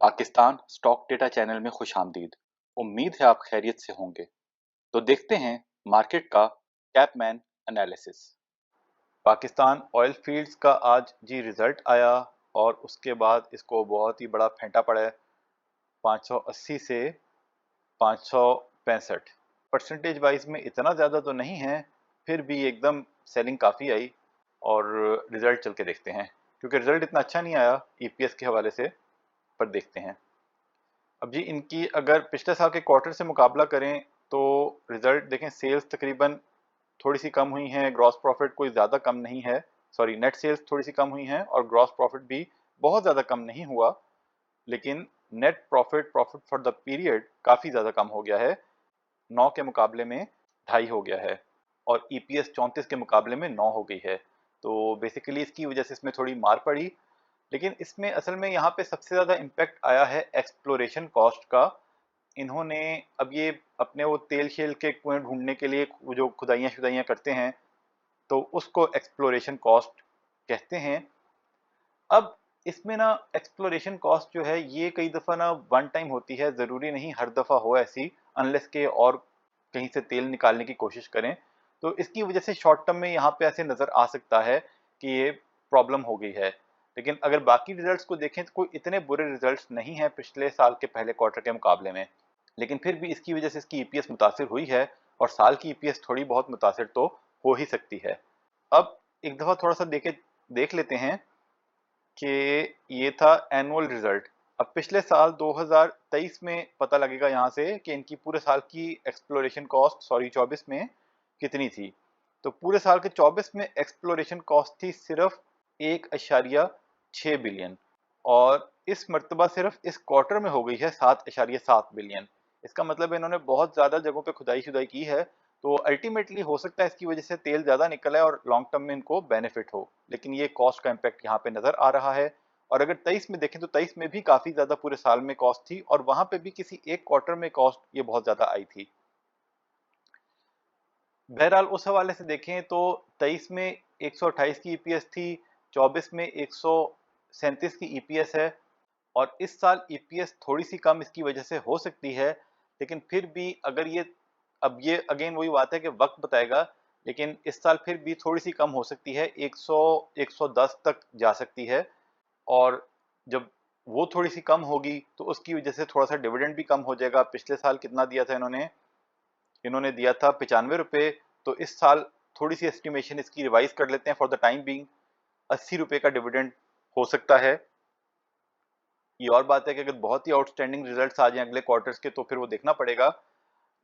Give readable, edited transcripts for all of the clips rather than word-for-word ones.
Pakistan stock data channel में खुशामदीद। उम्मीद है आप खैरियत से होंगे। तो देखते हैं मार्केट का Capman analysis. Pakistan oil fields का आज जी रिजल्ट आया और उसके बाद इसको बहुत ही बड़ा फेंटा पड़ा है। 580 से 565 परसेंटेज वाइज में इतना ज़्यादा तो नहीं है, फिर भी एकदम सेलिंग काफ़ी आई। और रिजल्ट चल के देखते हैं, क्योंकि रिजल्ट इतना अच्छा नहीं आया ईपीएस के हवाले से, पर देखते हैं। अब जी इनकी अगर पिछले साल के क्वार्टर से मुकाबला करें तो रिजल्ट देखें, सेल्स तकरीबन थोड़ी सी कम हुई हैं, ग्रॉस प्रॉफिट कोई ज़्यादा कम नहीं है, सॉरी नेट सेल्स थोड़ी सी कम हुई हैं और ग्रॉस प्रॉफिट भी बहुत ज़्यादा कम नहीं हुआ, लेकिन net profit profit for the period काफ़ी ज़्यादा कम हो गया है। 9 के मुकाबले में 2.5 हो गया है और ईपीएस 34 के मुकाबले में 9 हो गई है। तो बेसिकली इसकी वजह से इसमें थोड़ी मार पड़ी, लेकिन इसमें असल में यहाँ पे सबसे ज़्यादा इम्पैक्ट आया है एक्सप्लोरेशन कॉस्ट का। इन्होंने अब ये अपने वो तेल शेल के कुएं ढूंढने के लिए वो जो खुदाइयाँ शुदाइयाँ करते हैं, तो उसको एक्सप्लोरेशन कॉस्ट कहते हैं। अब इसमें ना एक्सप्लोरेशन कॉस्ट जो है ये कई दफ़ा ना वन टाइम होती है, ज़रूरी नहीं हर दफ़ा हो ऐसी, अनलेस के और कहीं से तेल निकालने की कोशिश करें। तो इसकी वजह से शॉर्ट टर्म में यहाँ पे ऐसे नज़र आ सकता है कि ये प्रॉब्लम हो गई है, लेकिन अगर बाकी रिजल्ट्स को देखें तो कोई इतने बुरे रिजल्ट्स नहीं हैं पिछले साल के पहले क्वार्टर के मुकाबले में, लेकिन फिर भी इसकी वजह से इसकी ईपीएस मुतासिर हुई है और साल की ईपीएस थोड़ी बहुत मुतासिर तो हो ही सकती है। अब एक दफ़ा थोड़ा सा देख लेते हैं कि ये था एनुअल रिजल्ट। अब पिछले साल 2023 में पता लगेगा यहाँ से कि इनकी पूरे साल की एक्सप्लोरेशन कॉस्ट, सॉरी 24 में कितनी थी। तो पूरे साल के 24 में एक्सप्लोरेशन कॉस्ट थी सिर्फ 1.6 बिलियन और इस मर्तबा सिर्फ इस क्वार्टर में हो गई है 7.7 बिलियन। इसका मतलब इन्होंने बहुत ज़्यादा जगहों पे खुदाई शुदाई की है, तो अल्टीमेटली हो सकता है इसकी वजह से तेल ज़्यादा निकला है और लॉन्ग टर्म में इनको बेनिफिट हो, लेकिन ये कॉस्ट का इम्पैक्ट यहाँ पे नज़र आ रहा है। और अगर 23 में देखें तो 23 में भी काफ़ी ज़्यादा पूरे साल में कॉस्ट थी और वहाँ पे भी किसी एक क्वार्टर में कॉस्ट ये बहुत ज़्यादा आई थी। बहरहाल उस हवाले से देखें तो 23 में 128 की ईपीएस थी, 24 में 137 की ईपीएस है और इस साल ईपीएस थोड़ी सी कम इसकी वजह से हो सकती है, लेकिन फिर भी अगर ये, अब ये अगेन वही बात है कि वक्त बताएगा, लेकिन इस साल फिर भी थोड़ी सी कम हो सकती है, 100 110 तक जा सकती है। और जब वो थोड़ी सी कम होगी तो उसकी वजह से थोड़ा सा डिविडेंड भी कम हो जाएगा। पिछले साल कितना दिया था इन्होंने, इन्होंने दिया था 95 रुपये, तो इस साल थोड़ी सी एस्टिमेशन इसकी रिवाइज कर लेते हैं, फॉर द टाइम बीइंग 80 रुपये का डिविडेंड हो सकता है। ये और बात है कि अगर बहुत ही आउटस्टैंडिंग रिजल्ट्स आ जाएं अगले क्वार्टर्स के तो फिर वो देखना पड़ेगा,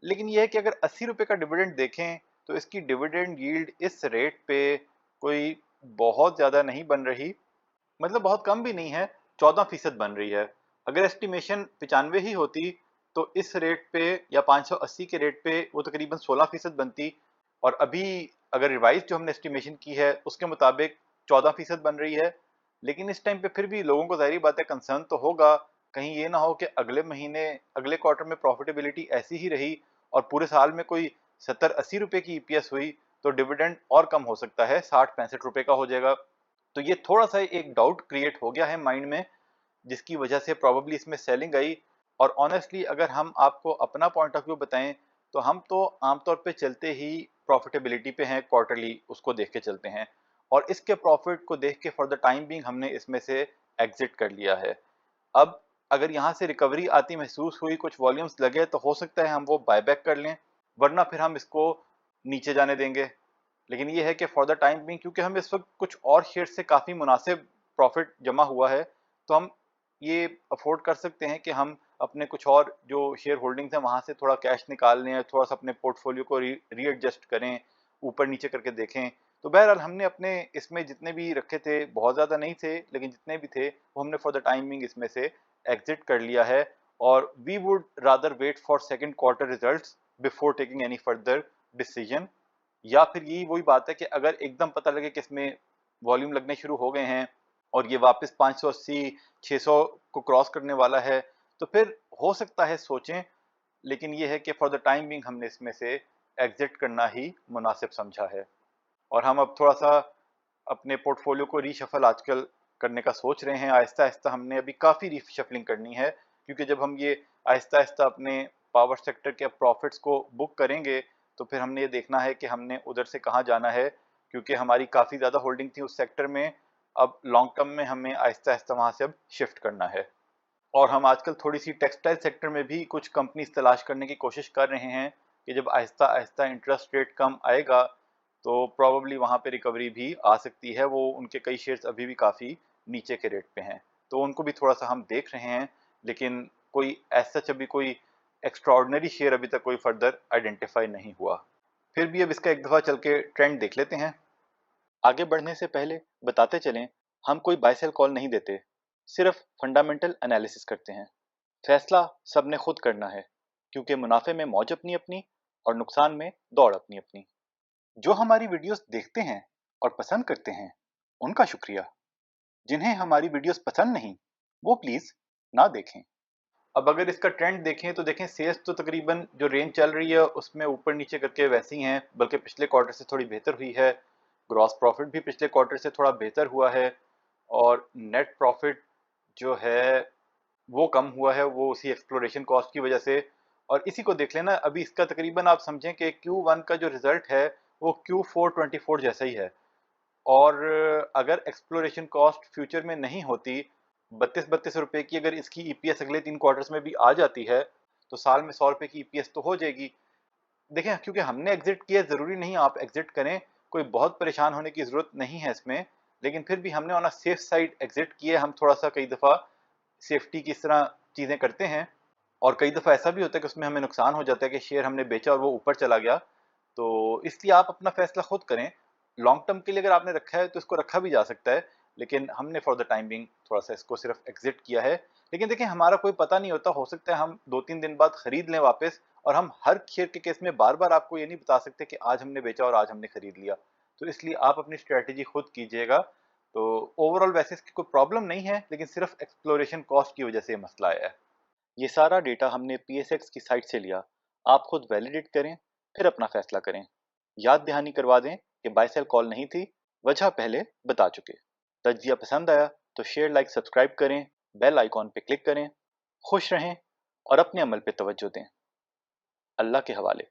लेकिन ये है कि अगर 80 रुपये का डिविडेंड देखें तो इसकी डिविडेंड यील्ड इस रेट पे कोई बहुत ज़्यादा नहीं बन रही, मतलब बहुत कम भी नहीं है, 14% बन रही है। अगर एस्टिमेशन 95 ही होती तो इस रेट पे या 580 के रेट पे वो तकरीबन 16% बनती, और अभी अगर रिवाइज जो हमने एस्टिमेशन की है उसके मुताबिक 14% बन रही है। लेकिन इस टाइम पे फिर भी लोगों को ज़ाहिर बात है कंसर्न तो होगा, कहीं ये ना हो कि अगले महीने अगले क्वार्टर में प्रॉफिटेबिलिटी ऐसी ही रही और पूरे साल में कोई 70-80 रुपये की ईपीएस हुई तो डिविडेंड और कम हो सकता है, 60-65 रुपये का हो जाएगा। तो ये थोड़ा सा एक डाउट क्रिएट हो गया है माइंड में, जिसकी वजह से प्रॉब्ली इसमें सेलिंग आई। और ऑनेस्टली अगर हम आपको अपना पॉइंट ऑफ व्यू बताएं तो हम तो आमतौर पे चलते ही प्रॉफिटेबिलिटी पे हैं, क्वार्टरली उसको देख के चलते हैं और इसके प्रॉफिट को देख के फॉर द टाइम बीइंग हमने इसमें से एग्जिट कर लिया है। अब अगर यहाँ से रिकवरी आती महसूस हुई, कुछ वॉल्यूम्स लगे, तो हो सकता है हम वो बायबैक कर लें, वरना फिर हम इसको नीचे जाने देंगे। लेकिन ये है कि फॉर द टाइम बीइंग क्योंकि हम इस वक्त कुछ और शेयर से काफ़ी मुनासिब प्रॉफिट जमा हुआ है, तो हम ये अफोर्ड कर सकते हैं कि हम अपने कुछ और जो शेयर होल्डिंग्स हैं वहाँ से थोड़ा कैश निकाल लें, थोड़ा सा अपने पोर्टफोलियो को रीएडजस्ट करें, ऊपर नीचे करके देखें। तो बहरहाल हमने अपने इसमें जितने भी रखे थे, बहुत ज़्यादा नहीं थे लेकिन जितने भी थे वो हमने फॉर द टाइमिंग इसमें से एग्जिट कर लिया है। और we would rather wait for second quarter results before taking any further decision. या फिर यही वही बात है कि अगर एकदम पता लगे कि इसमें वॉल्यूम लगने शुरू हो गए हैं और ये वापस 580 600 को क्रॉस करने वाला है, तो फिर हो सकता है सोचें, लेकिन ये है कि फॉर द टाइम बिंग हमने इसमें से एग्जिट करना ही मुनासिब समझा है। और हम अब थोड़ा सा अपने पोर्टफोलियो को रीशफल आजकल करने का सोच रहे हैं। आहिस्ता आहिस्ता हमने अभी काफ़ी रीशफलिंग करनी है, क्योंकि जब हम ये आहिस्ता आहिस्ता अपने पावर सेक्टर के प्रॉफिट्स को बुक करेंगे तो फिर हमने ये देखना है कि हमने उधर से कहाँ जाना है, क्योंकि हमारी काफ़ी ज़्यादा होल्डिंग थी उस सेक्टर में। अब लॉन्ग टर्म में हमें आहिस्ता आहिस्ता वहाँ से अब शिफ्ट करना है। और हम आजकल थोड़ी सी टेक्सटाइल सेक्टर में भी कुछ कंपनीज तलाश करने की कोशिश कर रहे हैं कि जब आहिस्ता आहिस्ता इंटरेस्ट रेट कम आएगा तो प्रोबेबली वहाँ पे रिकवरी भी आ सकती है। वो उनके कई शेयर्स अभी भी काफ़ी नीचे के रेट पे हैं, तो उनको भी थोड़ा सा हम देख रहे हैं, लेकिन कोई ऐसा अभी कोई एक्स्ट्राऑर्डिनरी शेयर अभी तक कोई फर्दर आइडेंटिफाई नहीं हुआ। फिर भी अब इसका एक दफ़ा चल के ट्रेंड देख लेते हैं। आगे बढ़ने से पहले बताते चलें, हम कोई बाय सेल कॉल नहीं देते, सिर्फ फंडामेंटल एनालिसिस करते हैं। फैसला सबने खुद करना है, क्योंकि मुनाफे में मौज अपनी अपनी और नुकसान में दौड़ अपनी अपनी। जो हमारी वीडियोस देखते हैं और पसंद करते हैं उनका शुक्रिया। जिन्हें हमारी वीडियोस पसंद नहीं वो प्लीज ना देखें। अब अगर इसका ट्रेंड देखें तो देखें सेल्स तो तकरीबन जो रेंज चल रही है उसमें ऊपर नीचे करके वैसी हैं, बल्कि पिछले क्वार्टर से थोड़ी बेहतर हुई है। ग्रॉस प्रॉफिट भी पिछले क्वार्टर से थोड़ा बेहतर हुआ है, और नेट प्रॉफिट जो है वो कम हुआ है, वो उसी एक्सप्लोरेशन कॉस्ट की वजह से। और इसी को देख लेना, अभी इसका तकरीबन आप समझें कि Q1 का जो रिजल्ट है वो Q4 24 जैसा ही है। और अगर एक्सप्लोरेशन कॉस्ट फ्यूचर में नहीं होती, 32-32 रुपए की अगर इसकी ईपीएस अगले 3 क्वार्टर्स में भी आ जाती है तो साल में 100 रुपए की ईपीएस तो हो जाएगी। देखें, क्योंकि हमने एग्जिट किया, जरूरी नहीं आप एग्जिट करें, कोई बहुत परेशान होने की जरूरत नहीं है इसमें। लेकिन फिर भी हमने on a safe side exit किए। हम थोड़ा सा कई दफा सेफ्टी की इस तरह चीजें करते हैं, और कई दफा ऐसा भी होता है कि उसमें हमें नुकसान हो जाता है कि शेयर हमने बेचा और वो ऊपर चला गया। तो इसलिए आप अपना फैसला खुद करें। लॉन्ग टर्म के लिए अगर आपने रखा है तो इसको रखा भी जा सकता है, लेकिन हमने फॉर द टाइम बिंग थोड़ा सा इसको सिर्फ एग्जिट किया है। लेकिन देखिए, हमारा कोई पता नहीं होता, हो सकता है हम 2-3 दिन बाद खरीद लें वापस। और हम हर शेयर के केस में बार बार आपको ये नहीं बता सकते कि आज हमने बेचा और आज हमने खरीद लिया। तो इसलिए आप अपनी स्ट्रेटेजी खुद कीजिएगा। तो ओवरऑल वैसे इसकी कोई प्रॉब्लम नहीं है, लेकिन सिर्फ एक्सप्लोरेशन कॉस्ट की वजह से मसला आया है। ये सारा डेटा हमने पीएसएक्स की साइट से लिया। आप खुद वैलिडेट करें, फिर अपना फैसला करें। याद दहानी करवा दें कि बाय सेल कॉल नहीं थी, वजह पहले बता चुके। तज्जिया पसंद आया तो शेयर, लाइक, सब्सक्राइब करें, बेल आइकॉन पे क्लिक करें। खुश रहें और अपने अमल पे तवज्जो दें। अल्लाह के हवाले।